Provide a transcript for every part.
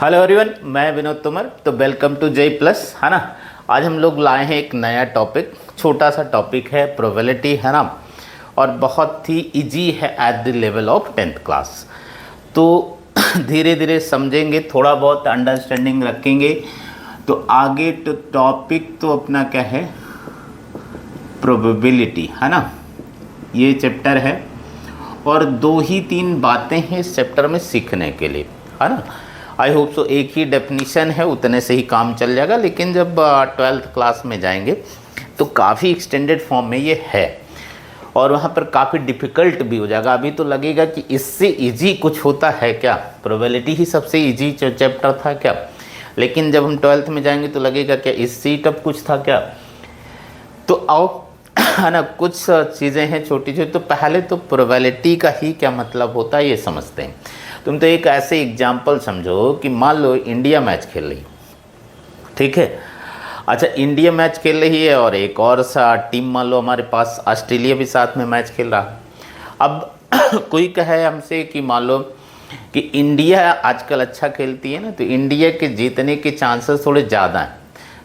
Hello everyone, मैं विनोद तोमर। तो welcome to JEE plus, है ना। आज हम लोग लाए हैं एक नया टॉपिक, छोटा सा टॉपिक है प्रोबेबिलिटी, है ना। और बहुत ही इजी है at the level of 10th class. तो धीरे धीरे समझेंगे, थोड़ा बहुत अंडरस्टैंडिंग रखेंगे तो आगे तो टॉपिक तो अपना क्या है, प्रोबेबिलिटी, है ना। ये चैप्टर है और 2 ही 3 बातें हैं इस चैप्टर में सीखने के लिए, है ना। आई होप सो एक ही डेफिनीशन है, उतने से ही काम चल जाएगा। लेकिन जब 12th क्लास में जाएंगे तो काफ़ी एक्सटेंडेड फॉर्म में ये है और वहाँ पर काफ़ी डिफ़िकल्ट भी हो जाएगा। अभी तो लगेगा कि इससे इजी कुछ होता है क्या, प्रोबेबिलिटी ही सबसे इजी चैप्टर था क्या। लेकिन जब हम 12th में जाएंगे तो लगेगा क्या इससे टफ कुछ था क्या। तो आओ, है ना, कुछ चीज़ें हैं छोटी छोटी। तो पहले तो प्रोबेबिलिटी का ही क्या मतलब होता है ये समझते हैं। तुम तो एक ऐसे एग्जाम्पल समझो कि मान लो इंडिया मैच खेल रही, ठीक है। अच्छा, इंडिया मैच खेल रही है और एक और सा टीम, मान लो हमारे पास ऑस्ट्रेलिया भी साथ में मैच खेल रहा है। अब कोई कहे हमसे कि मान लो कि इंडिया आजकल अच्छा खेलती है ना, तो इंडिया के जीतने के चांसेस थोड़े ज़्यादा हैं।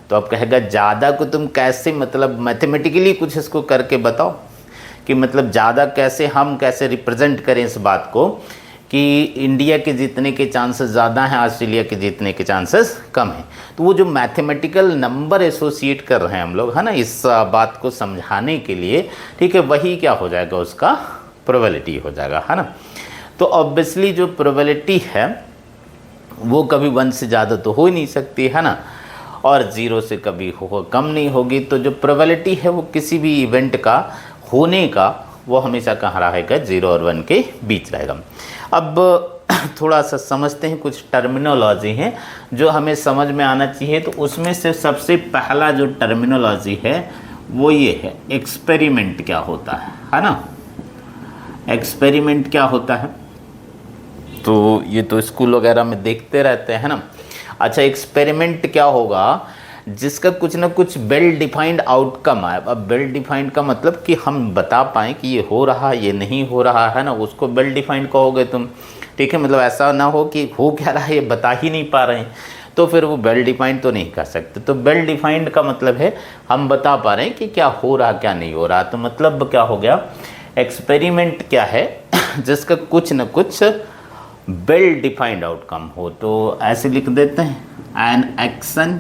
तो अब कहेगा ज़्यादा को तुम कैसे, मतलब मैथमेटिकली कुछ इसको करके बताओ कि मतलब ज़्यादा कैसे, हम कैसे रिप्रेजेंट करें इस बात को कि इंडिया के जीतने के चांसेस ज़्यादा हैं, ऑस्ट्रेलिया के जीतने के चांसेस कम हैं। तो वो जो मैथमेटिकल नंबर एसोसिएट कर रहे हैं हम लोग, है ना, इस बात को समझाने के लिए, ठीक है, वही क्या हो जाएगा, उसका प्रोबेबिलिटी हो जाएगा, है ना। तो ऑब्वियसली जो प्रोबेबिलिटी है वो कभी 1 से ज़्यादा तो हो ही नहीं सकती, है ना, और 0 से कभी कम नहीं होगी। तो जो प्रोबेबिलिटी है वो किसी भी इवेंट का होने का, वो हमेशा कहाँ रहेगा, 0 और 1 के बीच रहेगा। अब थोड़ा सा समझते हैं, कुछ टर्मिनोलॉजी हैं जो हमें समझ में आना चाहिए। तो उसमें से सबसे पहला जो टर्मिनोलॉजी है वो ये है, एक्सपेरिमेंट क्या होता है ना। एक्सपेरिमेंट क्या होता है, तो ये तो स्कूल वगैरह में देखते रहते हैं ना। अच्छा, एक्सपेरिमेंट क्या होगा, जिसका कुछ ना कुछ वेल डिफाइंड आउटकम आए। अब वेल डिफाइंड का मतलब कि हम बता पाएँ कि ये हो रहा है, ये नहीं हो रहा है ना, उसको वेल डिफाइंड कहोगे तुम, ठीक है। मतलब ऐसा ना हो कि हो क्या रहा है ये बता ही नहीं पा रहे हैं, तो फिर वो वेल डिफाइंड तो नहीं कर सकते। तो वेल डिफाइंड का मतलब है हम बता पा रहे हैं कि क्या हो रहा क्या नहीं हो रहा। तो मतलब क्या हो गया, एक्सपेरिमेंट क्या है, जिसका कुछ न कुछ वेल डिफाइंड आउटकम हो। तो ऐसे लिख देते हैं, एन एक्शन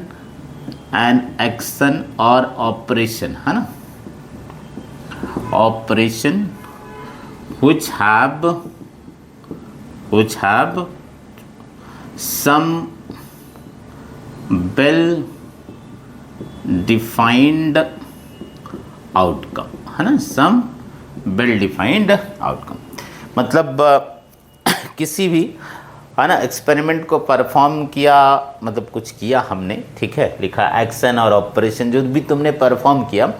और ऑपरेशन, है ना, operation which have some well defined outcome, है ना, some well defined outcome। मतलब किसी भी, है ना, एक्सपेरिमेंट को परफॉर्म किया, मतलब कुछ किया हमने, ठीक है, लिखा एक्शन और ऑपरेशन, जो भी तुमने परफॉर्म किया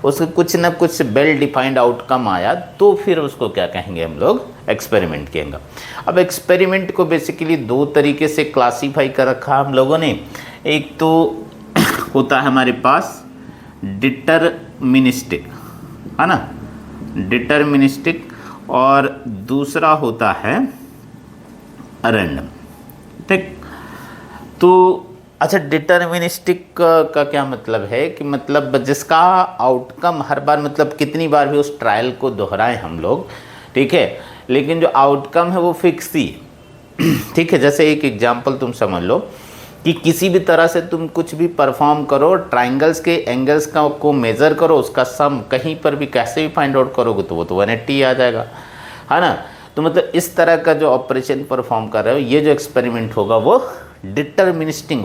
उसका कुछ ना कुछ वेल डिफाइंड आउटकम आया, तो फिर उसको क्या कहेंगे हम लोग, एक्सपेरिमेंट कहेंगे। अब एक्सपेरिमेंट को बेसिकली 2 तरीके से क्लासीफाई कर रखा हम लोगों ने। एक तो होता है हमारे पास डिटरमिनिस्टिक, है ना, डिटरमिनिस्टिक, और दूसरा होता है रैंडम, ठीक। तो अच्छा, डिटर्मिनिस्टिक का क्या मतलब है कि मतलब जिसका आउटकम हर बार, मतलब कितनी बार भी उस ट्रायल को दोहराएं हम लोग, ठीक है, लेकिन जो आउटकम है वो फिक्स ही, ठीक है। जैसे एक एग्जांपल तुम समझ लो कि किसी भी तरह से तुम कुछ भी परफॉर्म करो, ट्राइंगल्स के एंगल्स का को मेज़र करो, उसका सम कहीं पर भी कैसे भी फाइंड आउट करोगे तो वो तो 180 आ जाएगा, है ना। तो मतलब इस तरह का जो ऑपरेशन परफॉर्म कर रहे हो, ये जो एक्सपेरिमेंट होगा वो डिटरमिनिस्टिक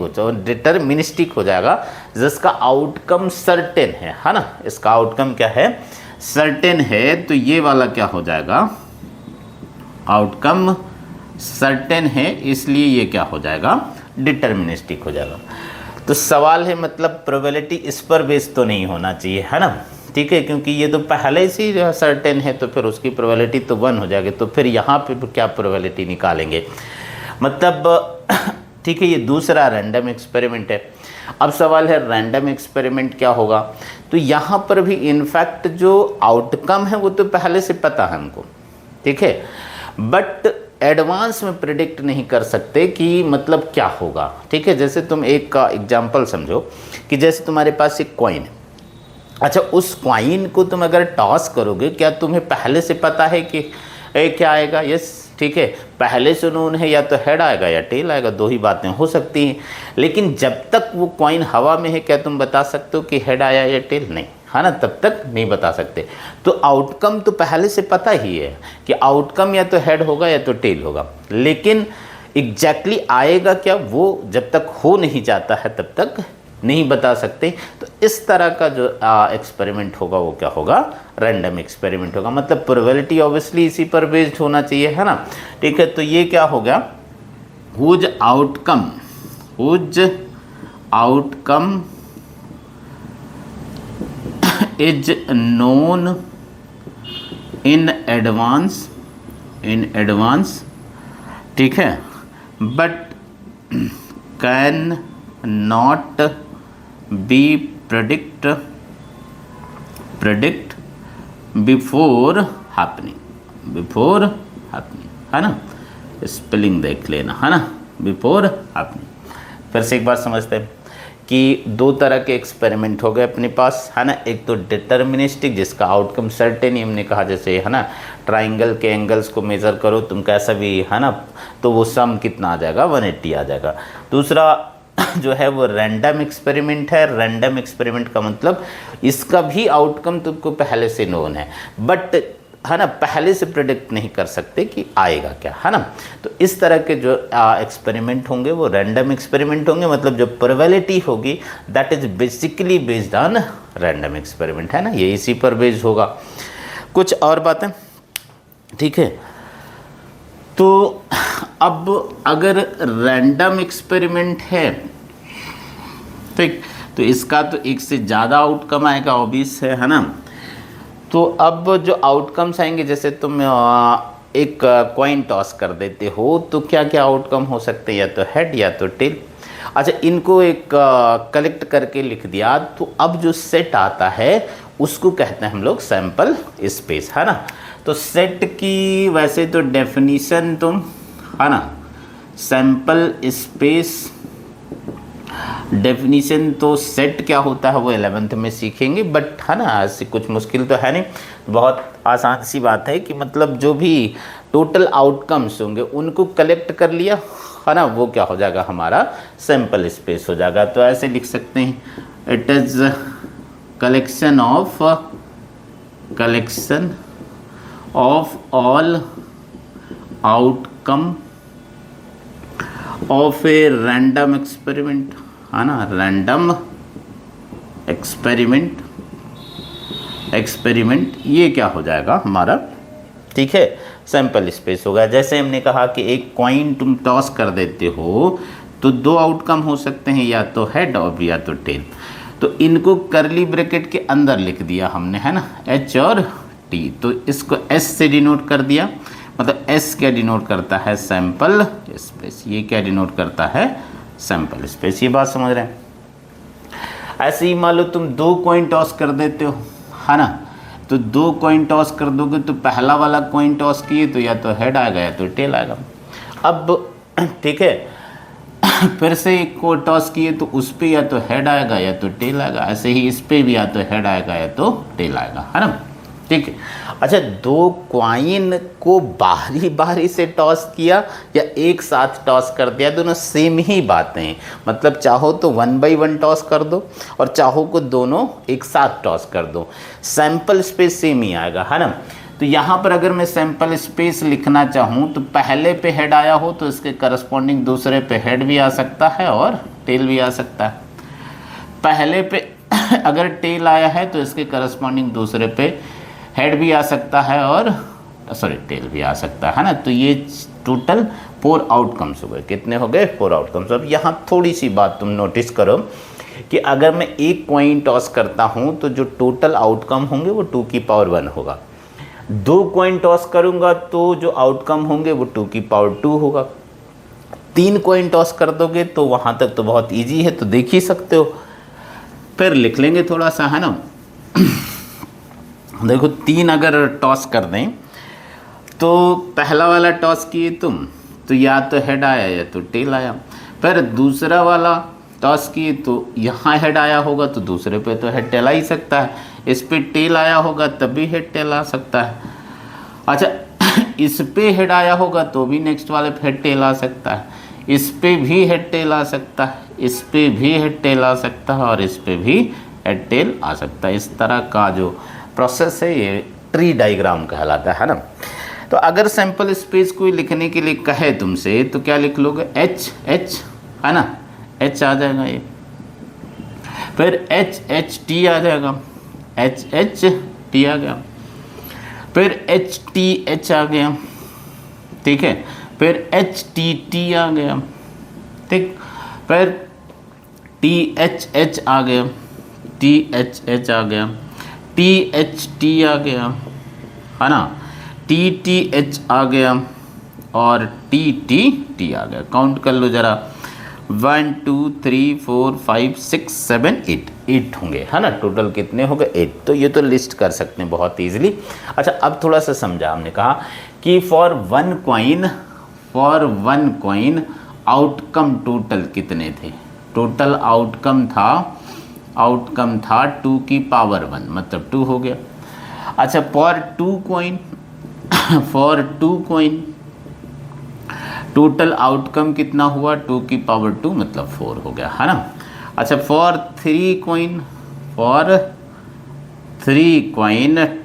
हो जाएगा, जिसका आउटकम सर्टेन है ना। इसका आउटकम क्या है, सर्टेन है। तो ये वाला क्या हो जाएगा, आउटकम सर्टेन है, इसलिए ये क्या हो जाएगा, डिटरमिनिस्टिक हो जाएगा। तो सवाल है, मतलब प्रोबेबिलिटी इस पर बेस तो नहीं होना चाहिए, है ना, ठीक है, क्योंकि ये तो पहले से ही सर्टेन है, तो फिर उसकी प्रोबेबिलिटी तो 1 हो जाएगी। तो फिर यहाँ पे क्या प्रोबेबिलिटी निकालेंगे, मतलब ठीक है। ये दूसरा रैंडम एक्सपेरिमेंट है। अब सवाल है रैंडम एक्सपेरिमेंट क्या होगा। तो यहाँ पर भी इनफैक्ट जो आउटकम है वो तो पहले से पता है हमको, ठीक है, बट एडवांस में प्रिडिक्ट नहीं कर सकते कि मतलब क्या होगा। ठीक है, जैसे तुम एक का एग्जांपल समझो कि जैसे तुम्हारे पास एक कॉइन है। अच्छा, उस कॉइन को तुम अगर टॉस करोगे, क्या तुम्हें पहले से पता है कि क्या आएगा? यस, ठीक है, पहले से नोन है या तो हेड आएगा या टेल आएगा, दो ही बातें हो सकती हैं। लेकिन जब तक वो कॉइन हवा में है, क्या तुम बता सकते हो कि हेड आया या टेल? नहीं, है ना, तब तक नहीं बता सकते। तो आउटकम तो पहले से पता ही है कि आउटकम या तो हेड होगा या तो टेल होगा, लेकिन एग्जैक्टली आएगा क्या, वो जब तक हो नहीं जाता है तब तक नहीं बता सकते। तो इस तरह का जो एक्सपेरिमेंट होगा वो क्या होगा? रैंडम एक्सपेरिमेंट होगा। मतलब प्रोबेबिलिटी ऑब्वियसली इसी पर बेस्ड होना चाहिए, है ना। ठीक है, तो ये क्या हो गया? Whose outcome is known in advance, ठीक है, but can not be predict before happening, है ना। स्पेलिंग देख लेना, है ना, बिफोर हैपनिंग। फिर से एक बार समझते हैं कि दो तरह के एक्सपेरिमेंट हो गए अपने पास, है ना। एक तो डिटर्मिनिस्टिक, जिसका आउटकम सर्टेन ही, हमने कहा जैसे, है ना, ट्राइंगल के एंगल्स को मेज़र करो तुम कैसा भी, है ना, तो वो सम कितना आ जाएगा? 180 आ जाएगा। दूसरा जो है वो रैंडम एक्सपेरिमेंट है। रैंडम एक्सपेरिमेंट का मतलब इसका भी आउटकम तुमको पहले से नोन है, बट, है ना, पहले से प्रेडिक्ट नहीं कर सकते कि आएगा क्या, है ना। तो इस तरह के जो एक्सपेरिमेंट होंगे वो रैंडम एक्सपेरिमेंट होंगे। मतलब जो प्रोबेबिलिटी होगी that is basically based on random experiment, है ना, ये इसी पर बेस्ड होगा। कुछ और बातें, ठीक है। तो अब अगर रैंडम एक्सपेरिमेंट है, ठीक, तो इसका तो एक से ज़्यादा आउटकम आएगा, ऑब्वियस है ना। तो अब जो आउटकम्स आएंगे, जैसे तुम एक कॉइन टॉस कर देते हो तो क्या क्या आउटकम हो सकते हैं? या तो हेड या तो टेल। अच्छा, इनको एक कलेक्ट करके लिख दिया, तो अब जो सेट आता है उसको कहते हैं हम लोग सैंपल स्पेस, है ना। तो सेट की वैसे तो डेफिनीशन तुम, है ना, सैंपल स्पेस डेफिनीशन तो सेट क्या होता है वो 11th में सीखेंगे, बट, है ना, ऐसी कुछ मुश्किल तो है नहीं, बहुत आसान सी बात है कि मतलब जो भी टोटल आउटकम्स होंगे उनको कलेक्ट कर लिया, है ना, वो क्या हो जाएगा? हमारा सैंपल स्पेस हो जाएगा। तो ऐसे लिख सकते हैं, it is collection of all outcome of a random experiment, है ना, रैंडम एक्सपेरिमेंट ये क्या हो जाएगा हमारा? ठीक है, सैंपल स्पेस होगा। जैसे हमने कहा कि एक कॉइन तुम टॉस कर देते हो तो दो आउटकम हो सकते हैं, या तो हेड और या तो टेल। तो इनको करली ब्रैकेट के अंदर लिख दिया हमने, है ना, एच और टी। तो इसको एस से डिनोट कर दिया, मतलब एस क्या डिनोट करता है? Sample space. ये क्या डिनोट करता है? Sample space. ये बात समझ रहे हैं? ऐसे ही मान लो तुम दो कॉइन टॉस कर देते हो, है ना, तो दो कॉइन टॉस कर दोगे तो पहला वाला कॉइन टॉस किए तो या तो हेड आएगा या तो टेल आएगा। अब ठीक है, फिर से एक को टॉस किए तो उस पर या तो हेड आएगा या तो टेल आएगा। ऐसे ही इस पर भी या तो हेड आएगा या तो टेल आएगा, है ना। ठीक है। अच्छा, दो कॉइन को बारी बारी से टॉस किया या एक साथ टॉस कर दिया, दोनों सेम ही बातें हैं। मतलब चाहो तो 1 by 1 टॉस कर दो और चाहो को दोनों एक साथ टॉस कर दो, सैंपल स्पेस सेम ही आएगा, है ना। तो यहाँ पर अगर मैं सैंपल स्पेस लिखना चाहूँ तो पहले पे हेड आया हो तो इसके करस्पॉन्डिंग दूसरे पे हेड भी आ सकता है और टेल भी आ सकता है। पहले पे अगर टेल आया है तो इसके करस्पॉन्डिंग दूसरे पे हेड भी आ सकता है और टेल भी आ सकता है ना। तो ये टोटल 4 आउटकम्स हो गए। कितने हो गए? 4 आउटकम्स। अब यहाँ थोड़ी सी बात तुम नोटिस करो कि अगर मैं एक कॉइन टॉस करता हूँ तो जो टोटल आउटकम होंगे वो 2 की पावर 1 होगा। 2 कॉइन टॉस करूँगा तो जो आउटकम होंगे वो 2 की पावर 2 होगा। 3 कॉइन टॉस कर दोगे तो वहाँ तक तो बहुत ईजी है, तो देख ही सकते हो। फिर लिख लेंगे थोड़ा सा, है ना। देखो 3 अगर टॉस कर दें तो पहला वाला टॉस किए तुम, तो या तो हेड आया या तो टेल आया। फिर दूसरा वाला टॉस किए तो यहाँ हेड आया होगा तो दूसरे पे तो हेड टेल आ ही सकता है, इस पे टेल आया होगा तब भी हेड टेल आ सकता है। अच्छा इस पे हेड आया होगा तो भी नेक्स्ट वाले पे हेड टेल आ सकता है, इस पे भी हेड टेल आ सकता है, इस पे भी हेड टेल आ सकता है और इस पे भी हेड टेल आ सकता है। इस तरह का जो प्रोसेस है ये ट्री डायग्राम कहलाता है ना। तो अगर सैंपल स्पेस को लिखने के लिए कहे तुमसे तो क्या लिख लोगे, एच एच है ना, एच आ जाएगा ये, फिर एच एच टी आ जाएगा, एच एच टी आ गया, फिर एच टी एच आ गया, ठीक है, फिर एच टी टी आ गया, ठीक, फिर टी एच एच आ गया, टी एच एच आ गया, टी एच टी आ गया है ना, टी टी एच आ गया और टी टी टी आ गया। काउंट कर लो ज़रा, 1 2 3 4 5 6 7 8 होंगे है ना, टोटल कितने हो गए 8। तो ये तो लिस्ट कर सकते हैं बहुत ईजिली। अच्छा अब थोड़ा सा समझा, हमने कहा कि for one coin outcome total कितने थे, टोटल आउटकम था 2 की पावर 1 मतलब 2 हो गया। अच्छा for two coin total outcome कितना हुआ, 2 की पावर 2 मतलब 4 हो गया है ना। अच्छा for three coin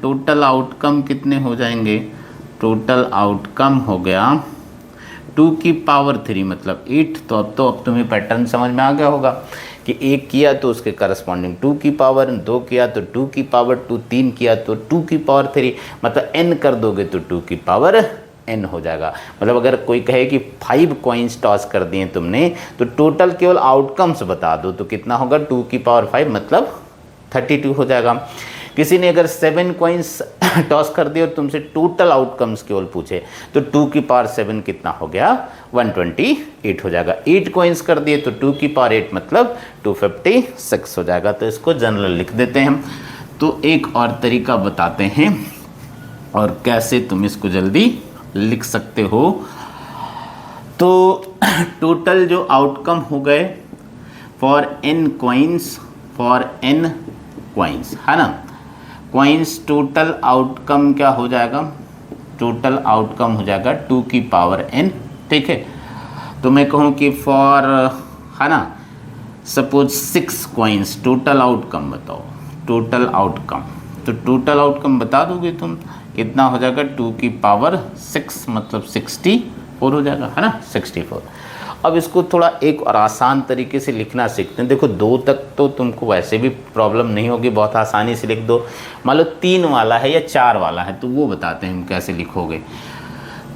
total outcome कितने हो जाएंगे, टोटल आउटकम हो गया 2 की पावर 3 मतलब 8। तो अब तुम्हें पैटर्न समझ में आ गया होगा कि 1 किया तो उसके करस्पॉन्डिंग 2 की पावर, 2 किया तो 2 की पावर 2, 3 किया तो 2 की पावर 3, मतलब n कर दोगे तो 2 की पावर n हो जाएगा। मतलब अगर कोई कहे कि 5 कॉइन्स टॉस कर दिए तुमने तो टोटल केवल आउटकम्स बता दो तो कितना होगा, 2 की पावर 5 मतलब 32 हो जाएगा। किसी ने अगर 7 कॉइन्स टॉस कर दिए और तुमसे टोटल आउटकम्स केवल पूछे तो 2 की पावर 7 कितना हो गया, 128 हो जाएगा। 8 कॉइन्स कर दिए तो 2 की पावर 8 मतलब 256 हो जाएगा। तो इसको जनरल लिख देते हैं हम। तो एक और तरीका बताते हैं और कैसे तुम इसको जल्दी लिख सकते हो। तो टोटल जो आउटकम हो गए फॉर n कॉइन्स है ना, कॉइन्स टोटल आउटकम क्या हो जाएगा, टोटल आउटकम हो जाएगा 2 की पावर n, ठीक है। तो मैं कहूँ कि फॉर है ना सपोज 6 कॉइन्स टोटल आउटकम बताओ, टोटल आउटकम, तो टोटल आउटकम बता दोगे तुम कितना हो जाएगा, 2 की पावर 6 मतलब 64 हो जाएगा है ना, 64। अब इसको थोड़ा एक और आसान तरीके से लिखना सीखते हैं। देखो 2 तक तो तुमको वैसे भी प्रॉब्लम नहीं होगी, बहुत आसानी से लिख दो। मान लो 3 वाला है या 4 वाला है तो वो बताते हैं हम कैसे लिखोगे।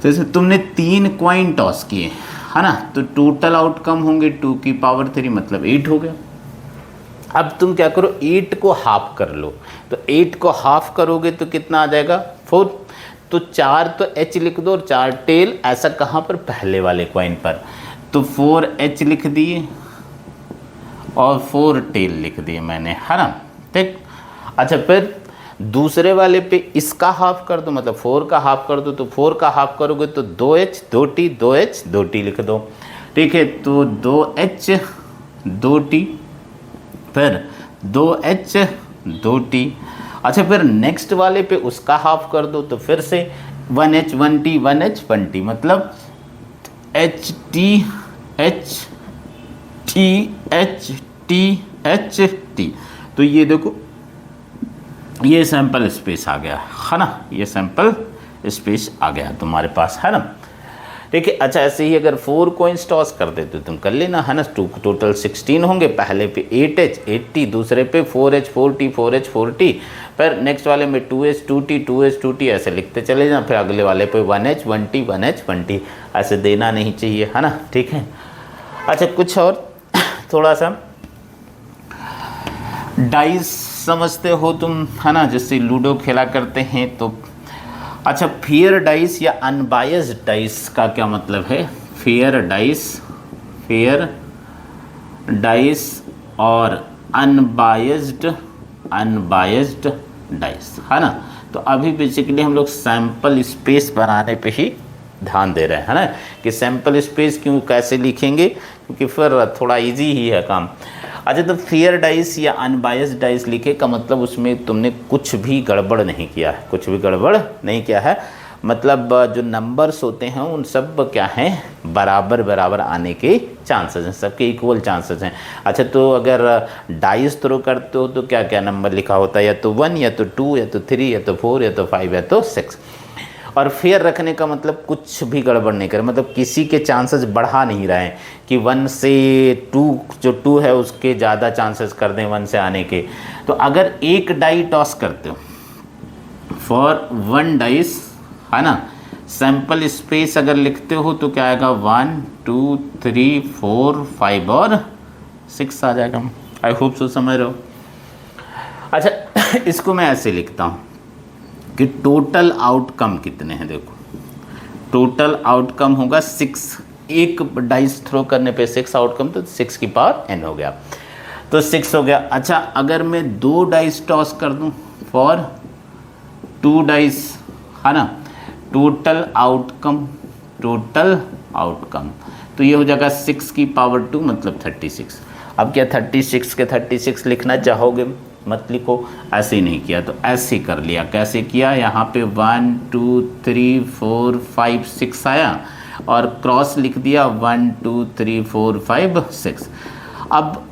जैसे तुमने 3 कॉइन टॉस किए है ना, तो टोटल आउटकम होंगे 2 की पावर 3 मतलब 8 हो गया। अब तुम क्या करो, 8 को हाफ कर लो, तो 8 को हाफ करोगे तो कितना आ जाएगा 4। तो 4 तो h लिख दो और 4 टेल, ऐसा कहाँ पर, पहले वाले कॉइन पर, तो 4h लिख दिए और 4 टेल लिख दिए मैंने है ना, ठीक। अच्छा फिर दूसरे वाले पे इसका हाफ कर दो, मतलब 4 का हाफ कर दो, तो 4 का हाफ करोगे तो 2h 2t 2h 2t लिख दो, ठीक है। तो 2h 2t, फिर 2h 2t। अच्छा फिर नेक्स्ट वाले पे उसका हाफ कर दो, तो फिर से 1h 1t 1h 1t मतलब h t h t h t h t। तो ये देखो ये सैंपल स्पेस आ गया है ना, ये सैंपल स्पेस आ गया तुम्हारे पास है ना, ठीक है। अच्छा ऐसे ही अगर 4 कॉइन्स टॉस कर देते तो तुम कर लेना है ना, टोटल 16 होंगे। पहले पे 8h 8t, दूसरे पे 4h 4t 4h 4t, फिर नेक्स्ट वाले में 2h 2t 2h 2t, ऐसे लिखते चले जाना। फिर अगले वाले पे 1h 1t 1h 1t, ऐसे देना नहीं चाहिए है ना, ठीक है। अच्छा कुछ और थोड़ा सा डाइस समझते हो तुम है ना, जैसे लूडो खेला करते हैं तो। अच्छा फेयर डाइस या अनबायस्ड डाइस का क्या मतलब है, फेयर डाइस और अनबायस्ड डाइस है ना। तो अभी बेसिकली हम लोग सैंपल स्पेस बनाने पे ही ध्यान दे रहे हैं, है ना, कि सैंपल स्पेस क्यों कैसे लिखेंगे, क्योंकि फिर थोड़ा इजी ही है काम। अच्छा, तो फेयर डाइस या अनबायस्ड डाइस लिखे का मतलब उसमें तुमने कुछ भी गड़बड़ नहीं किया है, कुछ भी गड़बड़ नहीं किया है, मतलब जो नंबर्स होते हैं उन सब क्या हैं, बराबर बराबर आने के चांसेस हैं, सबके इक्वल चांसेस हैं। अच्छा, तो अगर डाइस थ्रो करते हो तो क्या क्या नंबर लिखा होता है, या तो 1 या तो 2 या तो 3 या तो 4 या तो 5 या तो 6। और फेयर रखने का मतलब कुछ भी गड़बड़ नहीं करे, मतलब किसी के चांसेस बढ़ा नहीं रहे हैं कि 1 से 2, जो 2 है उसके ज़्यादा चांसेस कर दें 1 से आने के। तो अगर एक डाई टॉस करते हो फॉर 1 डाइस, है ना, सैंपल स्पेस अगर लिखते हो तो क्या आएगा, 1 2 3 4 5 और 6 आ जाएगा। आई होप सो समझ रहे हो। अच्छा, इसको मैं ऐसे लिखता हूँ कि टोटल आउटकम कितने हैं। देखो, टोटल आउटकम होगा 6, एक डाइस थ्रो करने पे 6 आउटकम, तो 6 की पावर n हो गया, तो 6 हो गया। अच्छा, अगर मैं 2 डाइस टॉस कर दूं फॉर 2 डाइस, है ना, टोटल आउटकम तो ये हो जाएगा 6 की पावर 2 मतलब 36। अब क्या 36 के 36 लिखना चाहोगे, मत लिखो, ऐसे ही नहीं किया तो ऐसे कर लिया। कैसे किया, यहाँ पे 1 2 3 4 5 6 आया और क्रॉस लिख दिया 1 2 3 4 5 6। अब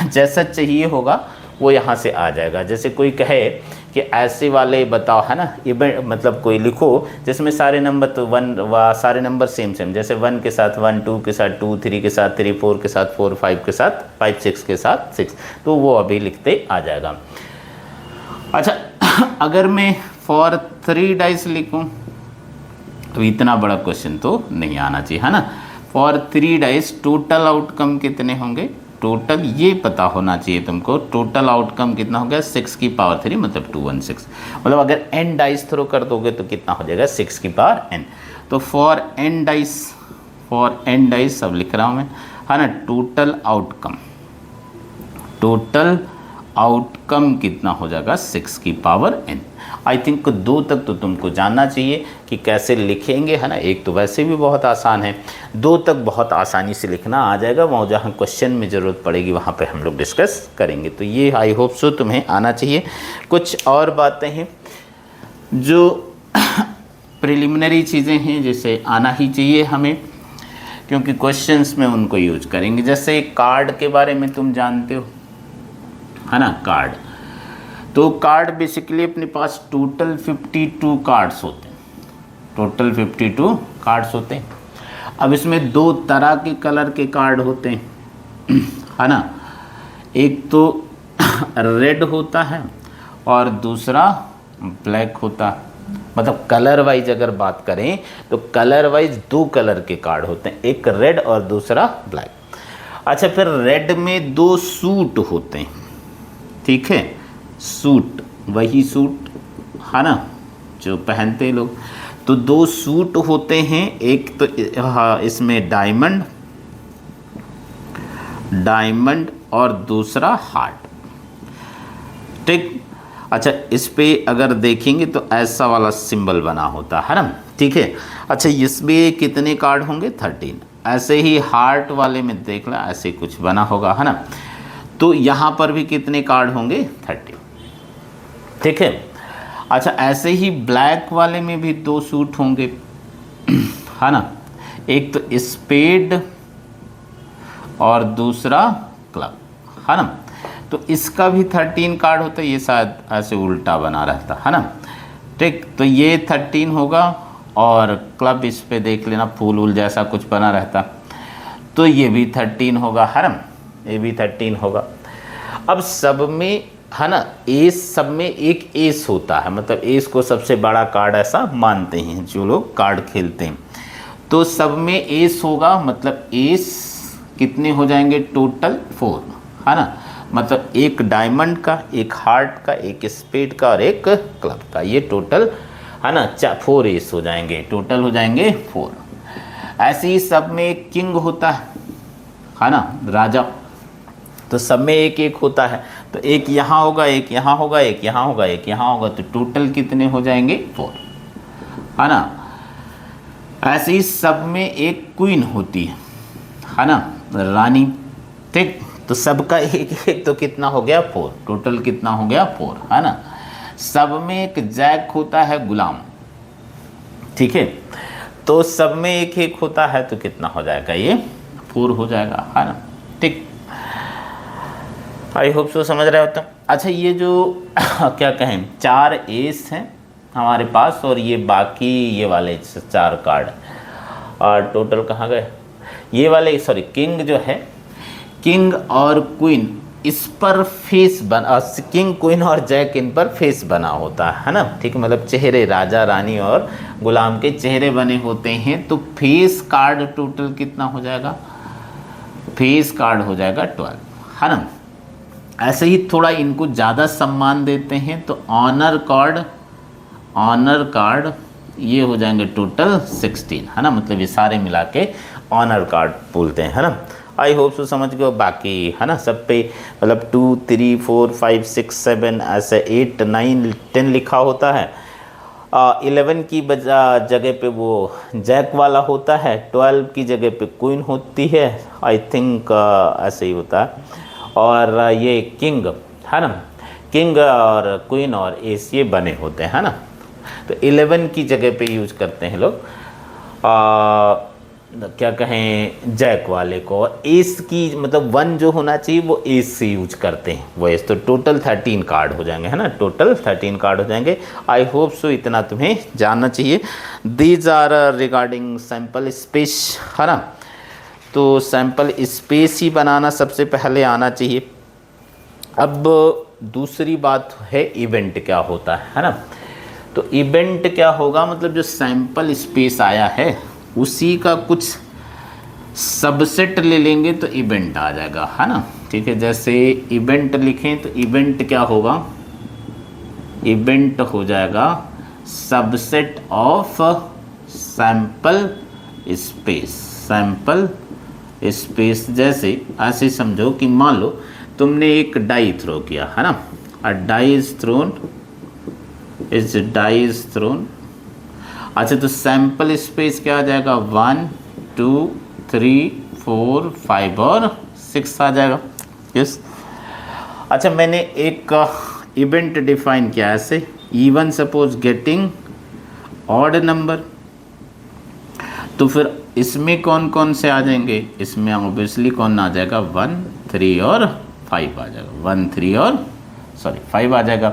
जैसा चाहिए होगा वो यहाँ से आ जाएगा। जैसे कोई कहे कि ऐसे वाले बताओ, है ना, ये मतलब कोई लिखो जिसमें सारे नंबर तो सारे नंबर सेम, जैसे 1 के साथ 1, 2 के साथ 2, 3 के साथ 3, 4 के साथ 4, 5 के साथ 5, 6 के साथ 6, तो वो अभी लिखते आ जाएगा। अच्छा, अगर मैं फॉर 3 डाइस लिखूं तो इतना बड़ा क्वेश्चन तो नहीं आना चाहिए, है ना। फॉर 3 डाइस टोटल आउटकम कितने होंगे, टोटल ये पता होना चाहिए तुमको, टोटल आउटकम कितना हो गया, 6 की पावर 3 मतलब 216, मतलब अगर n डाइस थ्रो कर दोगे तो कितना हो जाएगा, 6 की पावर n। तो फॉर n डाइस सब लिख रहा हूँ मैं, है ना, टोटल आउटकम कितना हो जाएगा, 6 की पावर n। आई थिंक 2 तक तो तुमको जानना चाहिए कि कैसे लिखेंगे, है ना। एक तो वैसे भी बहुत आसान है, 2 तक बहुत आसानी से लिखना आ जाएगा। वहाँ जहाँ क्वेश्चन में ज़रूरत पड़ेगी वहाँ पे हम लोग डिस्कस करेंगे। तो ये आई होप सो तुम्हें आना चाहिए। कुछ और बातें हैं जो प्रिलिमिनरी चीज़ें हैं जैसे आना ही चाहिए हमें, क्योंकि क्वेश्चंस में उनको यूज करेंगे। जैसे कार्ड के बारे में तुम जानते हो, है ना, कार्ड। तो कार्ड बेसिकली अपने पास टोटल 52 कार्ड्स होते हैं, टोटल 52 कार्ड्स होते हैं। अब इसमें 2 तरह के कलर के कार्ड होते हैं, है ना, एक तो रेड होता है और दूसरा ब्लैक होता है। मतलब कलर वाइज अगर बात करें तो कलर वाइज 2 कलर के कार्ड होते हैं, एक रेड और दूसरा ब्लैक। अच्छा, फिर रेड में 2 सूट होते हैं, ठीक है, सूट, वही सूट, है ना, जो पहनते हैं लोग। तो 2 सूट होते हैं, एक तो हाँ इसमें डायमंड और दूसरा हार्ट, ठीक। अच्छा, इस पे अगर देखेंगे तो ऐसा वाला सिंबल बना होता है ना, ठीक है। अच्छा, इसमें कितने कार्ड होंगे, 13। ऐसे ही हार्ट वाले में देख ला, ऐसे कुछ बना होगा, है ना। तो यहाँ पर भी कितने कार्ड होंगे, 30, ठीक है। अच्छा, ऐसे ही ब्लैक वाले में भी 2 सूट होंगे, है ना, एक तो स्पेड और दूसरा क्लब, है ना। तो इसका भी 13 कार्ड होता है, ये शायद ऐसे उल्टा बना रहता है ना, ठीक। तो ये 13 होगा और क्लब इस पे देख लेना फूल वूल जैसा कुछ बना रहता, तो ये भी 13 होगा, है ना, ये भी 13 होगा। अब सब में, है ना, एस, सब में एक एस होता है, मतलब एस को सबसे बड़ा कार्ड ऐसा मानते हैं जो लोग कार्ड खेलते हैं। तो सब में एस होगा, मतलब एस कितने हो जाएंगे, टोटल 4, है ना, मतलब एक डायमंड का, एक हार्ट का, एक स्पेड का और एक क्लब का, ये टोटल, है ना, 4 एस हो जाएंगे, टोटल हो जाएंगे 4। ऐसे ही सब में एक किंग होता है ना, राजा, तो सब में एक एक होता है। तो एक यहाँ होगा, एक यहाँ होगा, एक यहाँ होगा, एक यहाँ होगा, तो टोटल कितने हो जाएंगे 4, है ना। ऐसे ही सब में एक क्वीन होती है ना, रानी, ठीक। तो सबका एक एक तो कितना हो गया 4, टोटल कितना हो गया 4, है ना। सब में एक जैक होता है गुलाम, ठीक है। तो सब में एक एक होता है तो कितना हो जाएगा, ये 4 हो जाएगा, है ना, ठीक। आई होप सो समझ रहे हो तुम। अच्छा, ये जो क्या कहें 4 एस हैं हमारे पास, और ये बाकी ये वाले 4 कार्ड, और टोटल कहाँ गए ये वाले, सॉरी किंग जो है, किंग और क्वीन इस पर फेस बना, किंग क्वीन और जैक इन पर फेस बना होता है ना, ठीक। मतलब चेहरे, राजा रानी और गुलाम के चेहरे बने होते हैं। तो फेस कार्ड टोटल कितना हो जाएगा, फेस कार्ड हो जाएगा 12, है ना। ऐसे ही थोड़ा इनको ज़्यादा सम्मान देते हैं तो ऑनर कार्ड ये हो जाएंगे टोटल 16, है ना। मतलब ये सारे मिला के ऑनर कार्ड बोलते हैं, है ना। आई होप सो समझ गए। बाकी है ना सब पे मतलब 2 3 4 5 6 7 ऐसे 8 9 10 लिखा होता है। 11 की जगह पे वो जैक वाला होता है, 12 की जगह पे क्वीन होती है, आई थिंक ऐसे ही होता है। और ये किंग है ना, किंग और क्वीन और एस ये बने होते हैं, है ना। तो 11 की जगह पे यूज करते हैं लोग क्या कहें जैक वाले को, और एस की मतलब 1 जो होना चाहिए वो एस से यूज करते हैं वो एस। तो टोटल 13 कार्ड हो जाएंगे, है ना, टोटल 13 कार्ड हो जाएंगे। आई होप सो इतना तुम्हें जानना चाहिए। These are regarding sample space, है ना। तो सैम्पल स्पेस ही बनाना सबसे पहले आना चाहिए। अब दूसरी बात है इवेंट क्या होता है ना। तो इवेंट क्या होगा, मतलब जो सैम्पल स्पेस आया है उसी का कुछ सबसेट ले लेंगे तो इवेंट आ जाएगा, है ना, ठीक है। जैसे इवेंट लिखें तो इवेंट क्या होगा, इवेंट हो जाएगा subset of sample space, sample space. जैसे ऐसे समझो कि मान लो तुमने एक डाई थ्रो किया, है ना, a die is thrown, is die is thrown. अच्छा, तो सैम्पल स्पेस क्या आ जाएगा 1 2 3 4 5 और 6 आ जाएगा, यस। अच्छा, मैंने एक इवेंट डिफाइन किया ऐसे, even suppose getting odd number. तो फिर इसमें कौन कौन से आ जाएंगे, इसमें ऑब्वियसली कौन आ जाएगा 1 3 और 5 आ जाएगा, 1 3 और 5 आ जाएगा।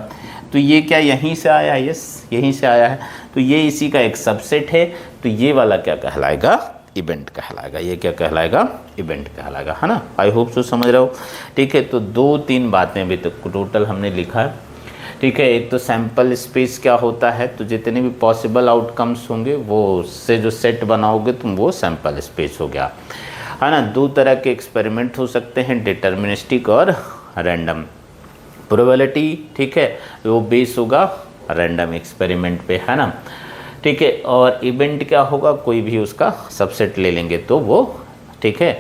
तो ये क्या यहीं से आया है, यस यहीं से आया है। तो ये इसी का एक सबसेट है। तो ये वाला क्या कहलाएगा, इवेंट कहलाएगा। ये क्या कहलाएगा, इवेंट कहलाएगा, है ना। आई होप सो समझ रहे हो, ठीक है। तो 2-3 बातें अभी तक टोटल हमने लिखा है, ठीक है। एक तो सैम्पल स्पेस क्या होता है, तो जितने भी पॉसिबल आउटकम्स होंगे वो उससे जो सेट बनाओगे तुम वो सैम्पल स्पेस हो गया, है ना। 2 तरह के एक्सपेरिमेंट हो सकते हैं, डिटर्मिनिस्टिक और रैंडम। प्रोबेबिलिटी, ठीक है, वो बेस होगा रैंडम एक्सपेरिमेंट पे, है ना, ठीक है। और इवेंट क्या होगा, कोई भी उसका सबसेट ले लेंगे तो वो, ठीक है,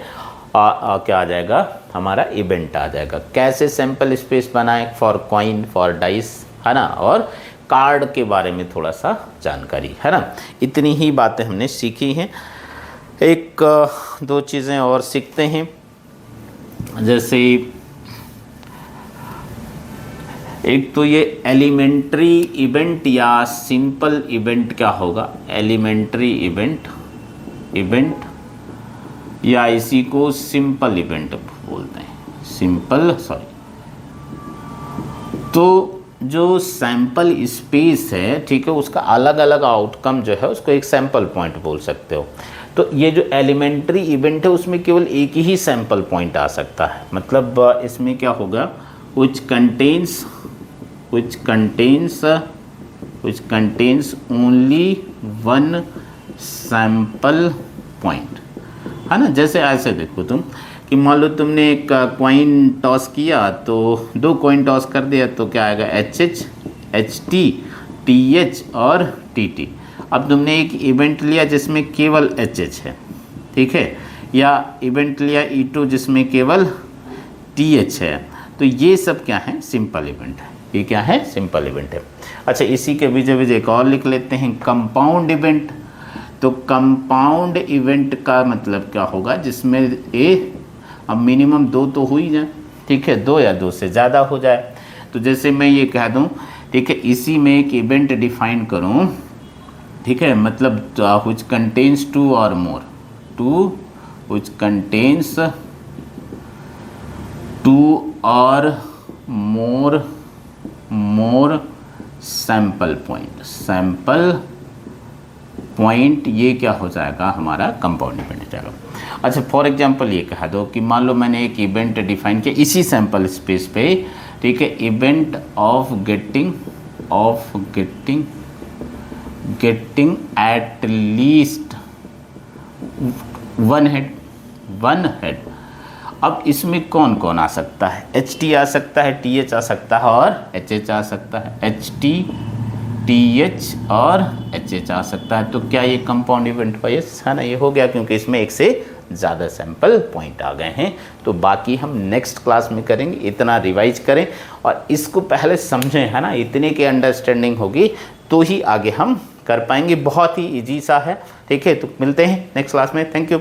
क्या आ जाएगा, हमारा इवेंट आ जाएगा। कैसे सैम्पल स्पेस बनाएं फॉर कॉइन, फॉर डाइस, है ना, और कार्ड के बारे में थोड़ा सा जानकारी, है ना। इतनी ही बातें हमने सीखी हैं। 1-2 चीज़ें और सीखते हैं। जैसे एक तो ये एलिमेंट्री इवेंट या सिंपल इवेंट क्या होगा, एलिमेंट्री इवेंट या इसी को सिंपल इवेंट बोलते हैं, सिंपल, तो जो सैंपल स्पेस है, ठीक है, उसका अलग अलग आउटकम जो है उसको एक सैंपल पॉइंट बोल सकते हो। तो ये जो एलिमेंट्री इवेंट है उसमें केवल एक ही सैंपल पॉइंट आ सकता है। मतलब इसमें क्या होगा, which contains only one sample point, है ना। जैसे ऐसे देखो तुम कि मान लो तुमने एक कॉइन टॉस किया, तो 2 कॉइन टॉस कर दिया तो क्या आएगा, HH, HT, TH और TT। अब तुमने एक इवेंट लिया जिसमें केवल HH है, ठीक है, या इवेंट लिया E2 जिसमें केवल TH है, तो ये सब क्या है, सिंपल इवेंट है। ये क्या है, सिंपल इवेंट है। अच्छा, इसी के बीच एक और लिख लेते हैं, कंपाउंड इवेंट। तो कंपाउंड इवेंट का मतलब क्या होगा, जिसमें अब मिनिमम 2 तो हो ही जाए, ठीक है, 2 या 2 से ज़्यादा हो जाए। तो जैसे मैं ये कह दूं, ठीक है, इसी में एक इवेंट डिफाइन करूं, ठीक है, मतलब which contains 2 or more, which contains 2 or more sample point, ये क्या हो जाएगा, हमारा कंपाउंड इवेंट हो जाएगा। अच्छा, फॉर एग्जांपल ये कहा दो कि मान लो मैंने एक इवेंट डिफाइन किया इसी सैंपल स्पेस पे, ठीक है, event of getting at least 1 head. अब इसमें कौन कौन आ सकता है, HT आ सकता है, TH आ सकता है और HH आ सकता है, HT TH और HH आ सकता है। तो क्या ये कंपाउंड इवेंट का यस है ना, ये हो गया, क्योंकि इसमें एक से ज़्यादा सैंपल पॉइंट आ गए हैं। तो बाकी हम नेक्स्ट क्लास में करेंगे। इतना रिवाइज करें और इसको पहले समझें, है ना, इतने की अंडरस्टैंडिंग होगी तो ही आगे हम कर पाएंगे। बहुत ही ईजी सा है, ठीक है। तो मिलते हैं नेक्स्ट क्लास में। Thank you.